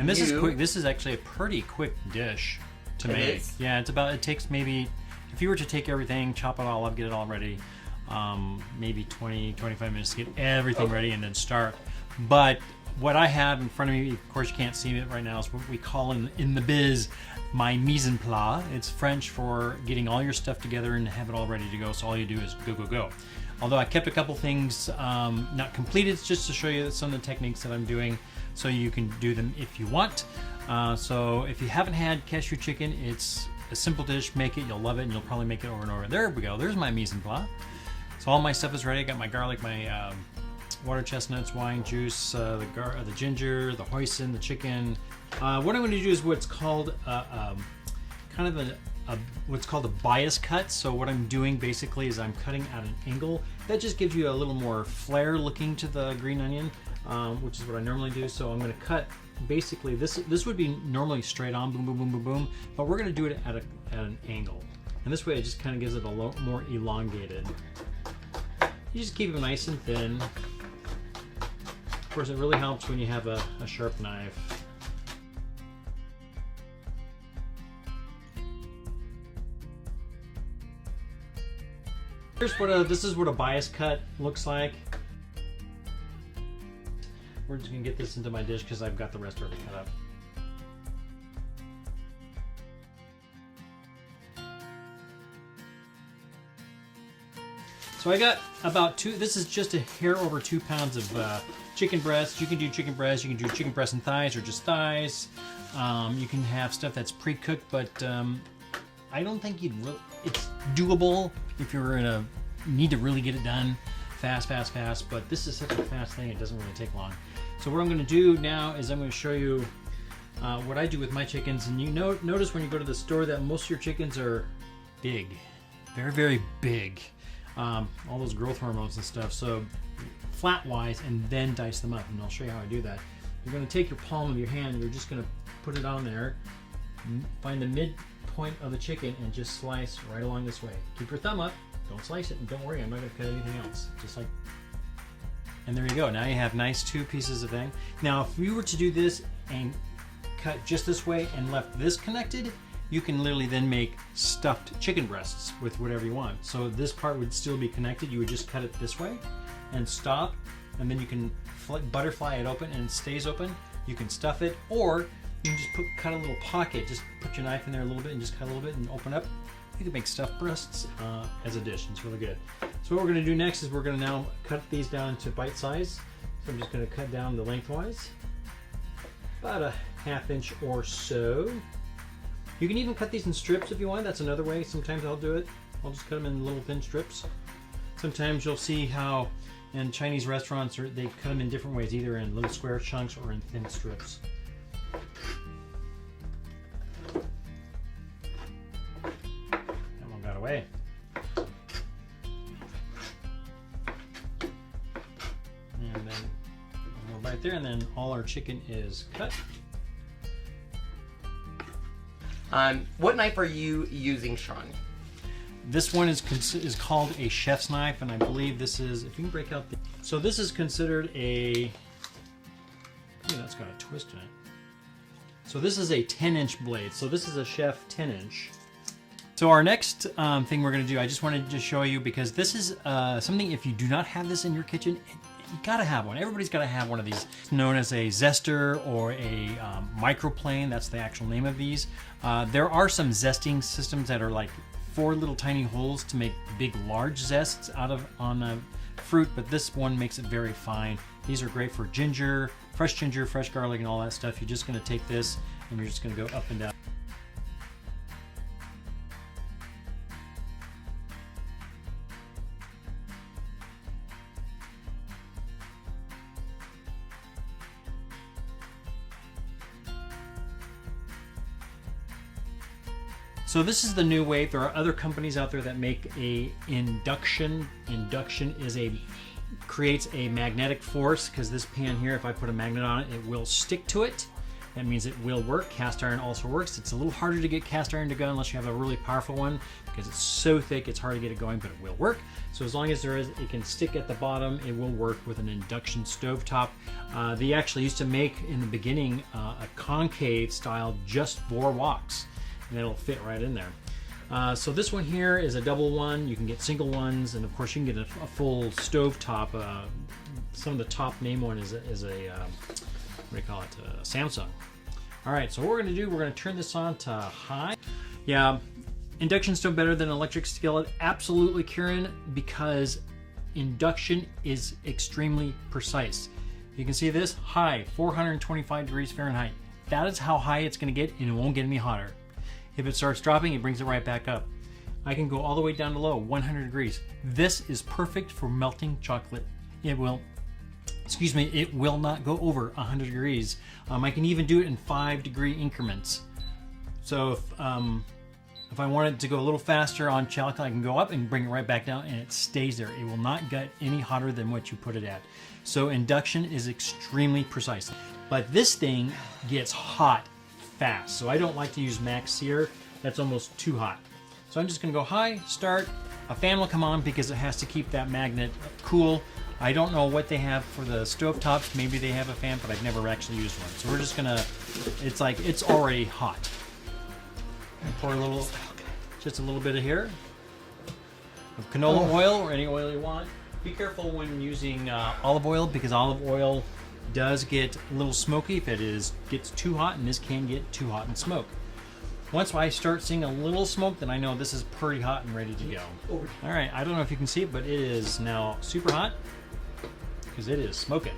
And this is quick. This is actually a pretty quick dish to make. Yeah, it takes maybe, if you were to take everything, chop it all up, get it all ready, maybe 20-25 minutes to get everything ready and then start. But what I have in front of me, of course you can't see it right now, is what we call in the biz my mise en place. It's French for getting all your stuff together and have it all ready to go, so all you do is go, go, go. Although I kept a couple things not completed, just to show you some of the techniques that I'm doing so you can do them if you want. So if you haven't had cashew chicken, it's a simple dish. Make it, you'll love it, and you'll probably make it over and over. There we go, there's my mise en place. So all my stuff is ready. I got my garlic, my water chestnuts, wine juice, the ginger, the hoisin, the chicken. What I'm going to do is what's called kind of what's called a bias cut. So what I'm doing basically is I'm cutting at an angle. That just gives you a little more flair looking to the green onion, which is what I normally do. So I'm going to cut basically this would be normally straight on, boom, boom, boom, boom, boom, but we're going to do it at an angle. And this way it just kind of gives it a lot more elongated. You just keep it nice and thin. Of course, it really helps when you have a sharp knife. Here's what this is what a bias cut looks like. We're just gonna get this into my dish because I've got the rest already cut up. So I got about this is just a hair over 2 pounds of chicken breast. You can do chicken breast, you can do chicken breast and thighs, or just thighs. You can have stuff that's pre-cooked, but I don't think it's doable if you're in a need to really get it done fast, but this is such a fast thing, it doesn't really take long. So what I'm going to do now is I'm going to show you what I do with my chickens. And you notice when you go to the store that most of your chickens are big, very, very big. All those growth hormones and stuff. So flat wise, and then dice them up, and I'll show you how I do that. You're going to take your palm of your hand and you're just going to put it on there, find the midpoint of the chicken, and just slice right along this way. Keep your thumb up, don't slice it, and don't worry, I'm not going to cut anything else. Just like, and there you go. Now you have nice 2 pieces of thing. Now if you were to do this and cut just this way and left this connected, you can literally then make stuffed chicken breasts with whatever you want. So this part would still be connected. You would just cut it this way and stop, and then you can butterfly it open and it stays open. You can stuff it, or you can just cut a little pocket. Just put your knife in there a little bit and just cut a little bit and open up. You can make stuffed breasts as a dish. It's really good. So what we're going to do next is we're going to now cut these down into bite size. So I'm just going to cut down the lengthwise, about a 1/2 inch or so. You can even cut these in strips if you want. That's another way. Sometimes I'll do it. I'll just cut them in little thin strips. Sometimes you'll see how in Chinese restaurants they cut them in different ways, either in little square chunks or in thin strips. That one got away. And then one more bite there, and then all our chicken is cut. What knife are you using, Sean? This one is called a chef's knife, and I believe this is, if you can break out so this is considered a, that's got a twist in it. So this is a 10-inch blade. So this is a chef 10-inch. So our next thing we're going to do, I just wanted to show you, because this is something, if you do not have this in your kitchen, you gotta have one. Everybody's gotta have one of these. It's known as a zester or a microplane. That's the actual name of these. There are some zesting systems that are like 4 little tiny holes to make big, large zests on fruit, but this one makes it very fine. These are great for ginger, fresh garlic, and all that stuff. You're just gonna take this and you're just gonna go up and down. So this is the new wave. There are other companies out there that make a induction. Induction creates a magnetic force, because this pan here, if I put a magnet on it, it will stick to it. That means it will work. Cast iron also works. It's a little harder to get cast iron to go unless you have a really powerful one because it's so thick it's hard to get it going, but it will work. So as long as it can stick at the bottom, it will work with an induction stovetop. They actually used to make in the beginning a concave style just for woks, and it'll fit right in there. So this one here is a double one. You can get single ones, and of course you can get a full stovetop. Some of the top name one is a what do you call it? Samsung. All right, so what we're going to do, we're going to turn this on to high. Yeah, induction stove better than electric skillet. Absolutely, Kieran, because induction is extremely precise. You can see this high, 425 degrees Fahrenheit. That is how high it's going to get, and it won't get any hotter. If it starts dropping, it brings it right back up. I can go all the way down to low, 100 degrees. This is perfect for melting chocolate. It will not go over 100 degrees. I can even do it in 5-degree increments. So if I want it to go a little faster on chocolate, I can go up and bring it right back down, and it stays there. It will not get any hotter than what you put it at. So induction is extremely precise. But this thing gets hot fast. So I don't like to use max sear. That's almost too hot. So I'm just gonna go high, start. A fan will come on because it has to keep that magnet cool. I don't know what they have for the stovetops. Maybe they have a fan, but I've never actually used one. So we're just gonna, it's like, it's already hot. Pour just a little bit of here of canola oil or any oil you want. Be careful when using olive oil because olive oil does get a little smoky if it gets too hot, and this can get too hot and smoke. Once I start seeing a little smoke, then I know this is pretty hot and ready to go. All right, I don't know if you can see it, but it is now super hot because it is smoking.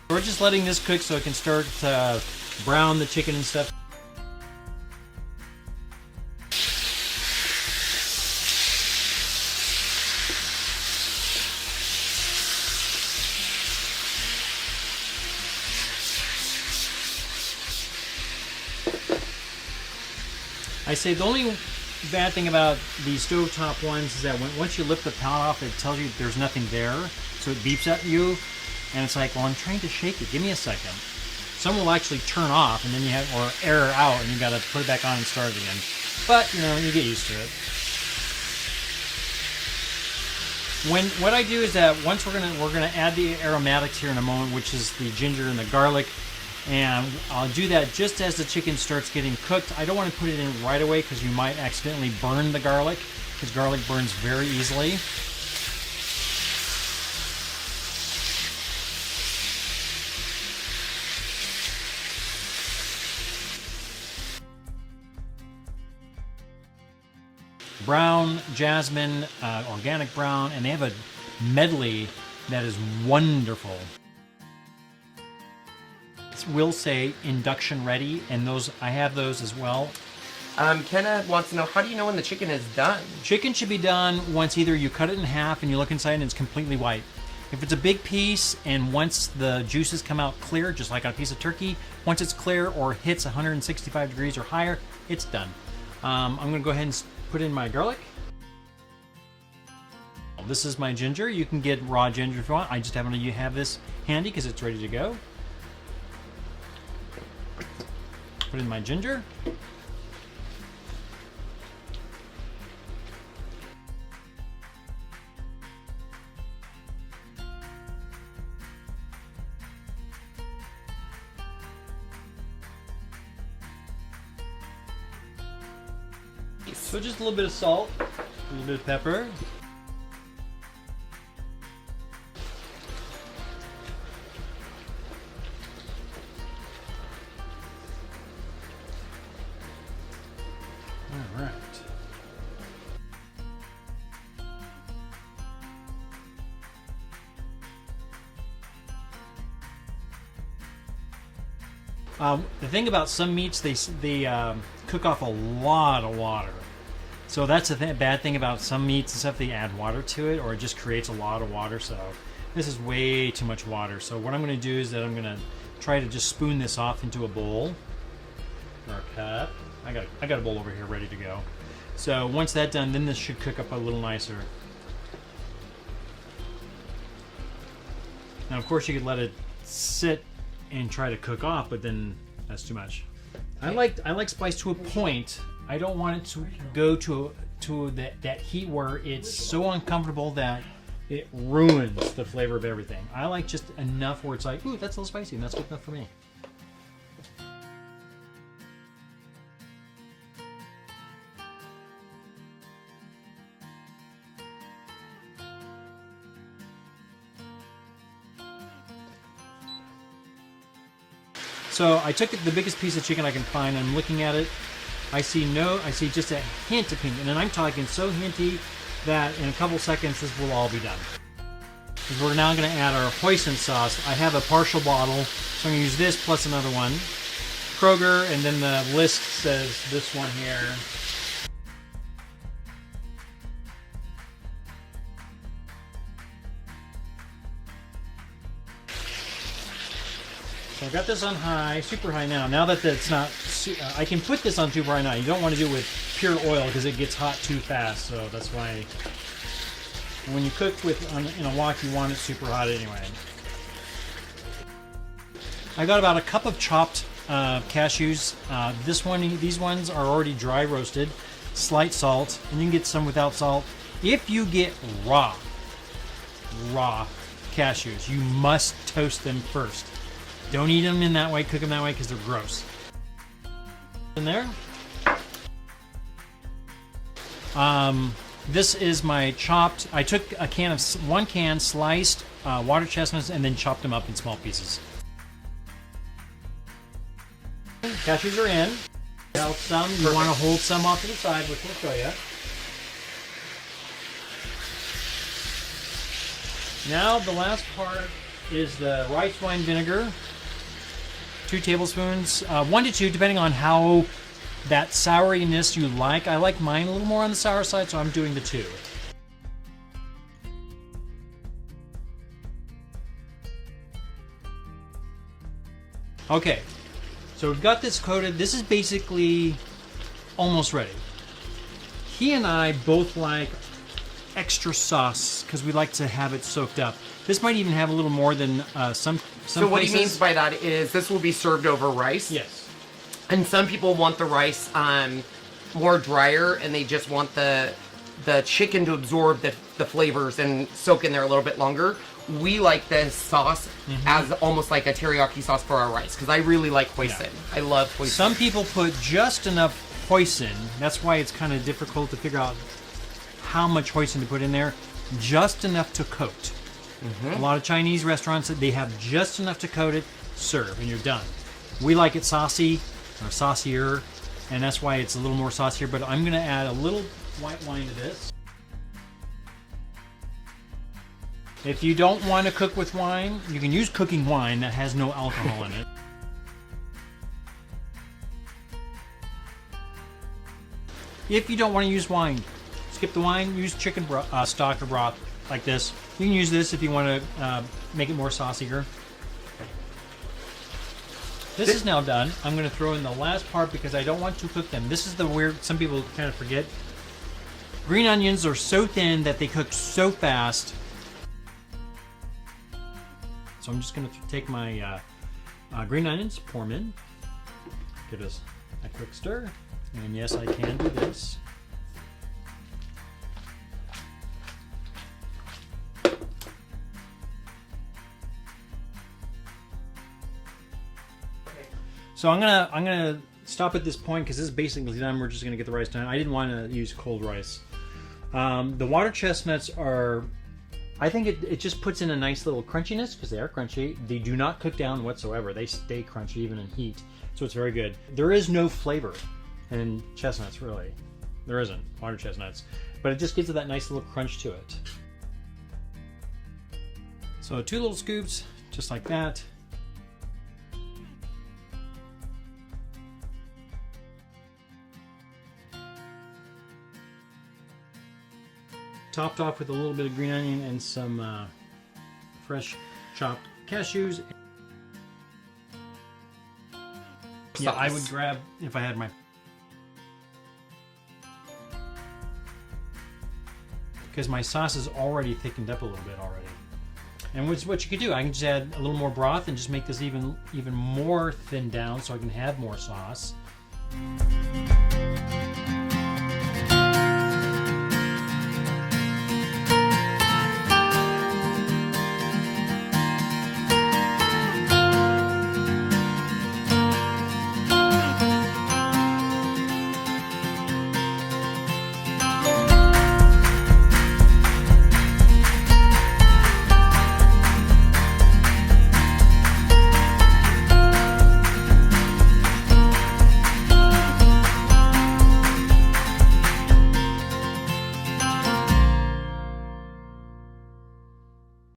We're just letting this cook so it can start to brown the chicken and stuff. I say the only bad thing about these stovetop ones is that once you lift the pallet off, it tells you there's nothing there, so it beeps at you, and it's like, well, I'm trying to shake it. Give me a second. Some will actually turn off, and then you have, or error out, and you got to put it back on and start again. But you know, you get used to it. What I do is that once we're gonna add the aromatics here in a moment, which is the ginger and the garlic. And I'll do that just as the chicken starts getting cooked. I don't want to put it in right away because you might accidentally burn the garlic, because garlic burns very easily. Brown, jasmine, organic brown, and they have a medley that is wonderful. Will say induction ready, and those I have those as well. Kenna wants to know, how do you know when the chicken is done? Chicken should be done once either you cut it in half and you look inside and it's completely white. If it's a big piece and once the juices come out clear, just like on a piece of turkey, once it's clear or hits 165 degrees or higher, it's done. I'm going to go ahead and put in my garlic. This is my ginger. You can get raw ginger if you want. I just happen to have this handy because it's ready to go. Put in my ginger. So just a little bit of salt, a little bit of pepper. All right. The thing about some meats, they cook off a lot of water. So that's the bad thing about some meats and stuff. They add water to it, or it just creates a lot of water. So this is way too much water. So what I'm going to do is that I'm going to try to just spoon this off into a bowl or a cup. I got a bowl over here ready to go. So once that's done, then this should cook up a little nicer. Now, of course, you could let it sit and try to cook off, but then that's too much. I like spice to a point. I don't want it to go to that heat where it's so uncomfortable that it ruins the flavor of everything. I like just enough where it's like, ooh, that's a little spicy, and that's good enough for me. So I took the biggest piece of chicken I can find. I'm looking at it. I see just a hint of pink, and then I'm talking so hinty that in a couple seconds this will all be done. Because we're now going to add our hoisin sauce. I have a partial bottle, so I'm going to use this plus another one. Kroger, and then the list says this one here. So I've got this on high, super high now. Now that it's not, I can put this on super high now. You don't want to do it with pure oil because it gets hot too fast. So that's why when you cook in a wok, you want it super hot anyway. I got about a cup of chopped cashews. These ones are already dry roasted, slight salt, and you can get some without salt. If you get raw cashews, you must toast them first. Don't eat them in that way, cook them that way, because they're gross. In there. This is my chopped. I took one can sliced water chestnuts and then chopped them up in small pieces. Cashews are in. Some you want to hold some off to the side, which we'll show you. Now the last part is the rice wine vinegar. 2 tablespoons, 1 to 2, depending on how that souriness you like. I like mine a little more on the sour side, so I'm doing the 2. Okay, so we've got this coated. This is basically almost ready. He and I both like extra sauce because we like to have it soaked up. This might even have a little more than some So what places. he means by that is this will be served over rice. Yes. And some people want the rice more drier, and they just want the chicken to absorb the flavors and soak in there a little bit longer. We like this sauce as almost like a teriyaki sauce for our rice because I really like hoisin. Yeah. I love hoisin. Some people put just enough hoisin. That's why it's kind of difficult to figure out how much hoisin to put in there. Just enough to coat. A lot of Chinese restaurants, they have just enough to coat it, serve, and you're done. We like it saucy, or saucier, and that's why it's a little more saucier, but I'm going to add a little white wine to this. If you don't want to cook with wine, you can use cooking wine that has no alcohol in it. If you don't want to use wine, skip the wine, use chicken stock or broth like this. You can use this if you want to make it more saucier. This is now done. I'm going to throw in the last part because I don't want to cook them. This is the weird, some people kind of forget. Green onions are so thin that they cook so fast. So I'm just going to take my green onions, pour them in. Give this a quick stir. And yes, I can do this. So I'm gonna stop at this point because this is basically done. We're just gonna get the rice done. I didn't want to use cold rice. The water chestnuts are, I think it just puts in a nice little crunchiness because they are crunchy. They do not cook down whatsoever. They stay crunchy even in heat, so it's very good. There is no flavor in chestnuts, really. There isn't, water chestnuts, but it just gives it that nice little crunch to it. So 2 little scoops, just like that. Topped off with a little bit of green onion and some fresh chopped cashews. Yeah, I would grab, if I had my... Because my sauce is already thickened up a little bit already. And what you could do, I can just add a little more broth and just make this even more thinned down so I can have more sauce.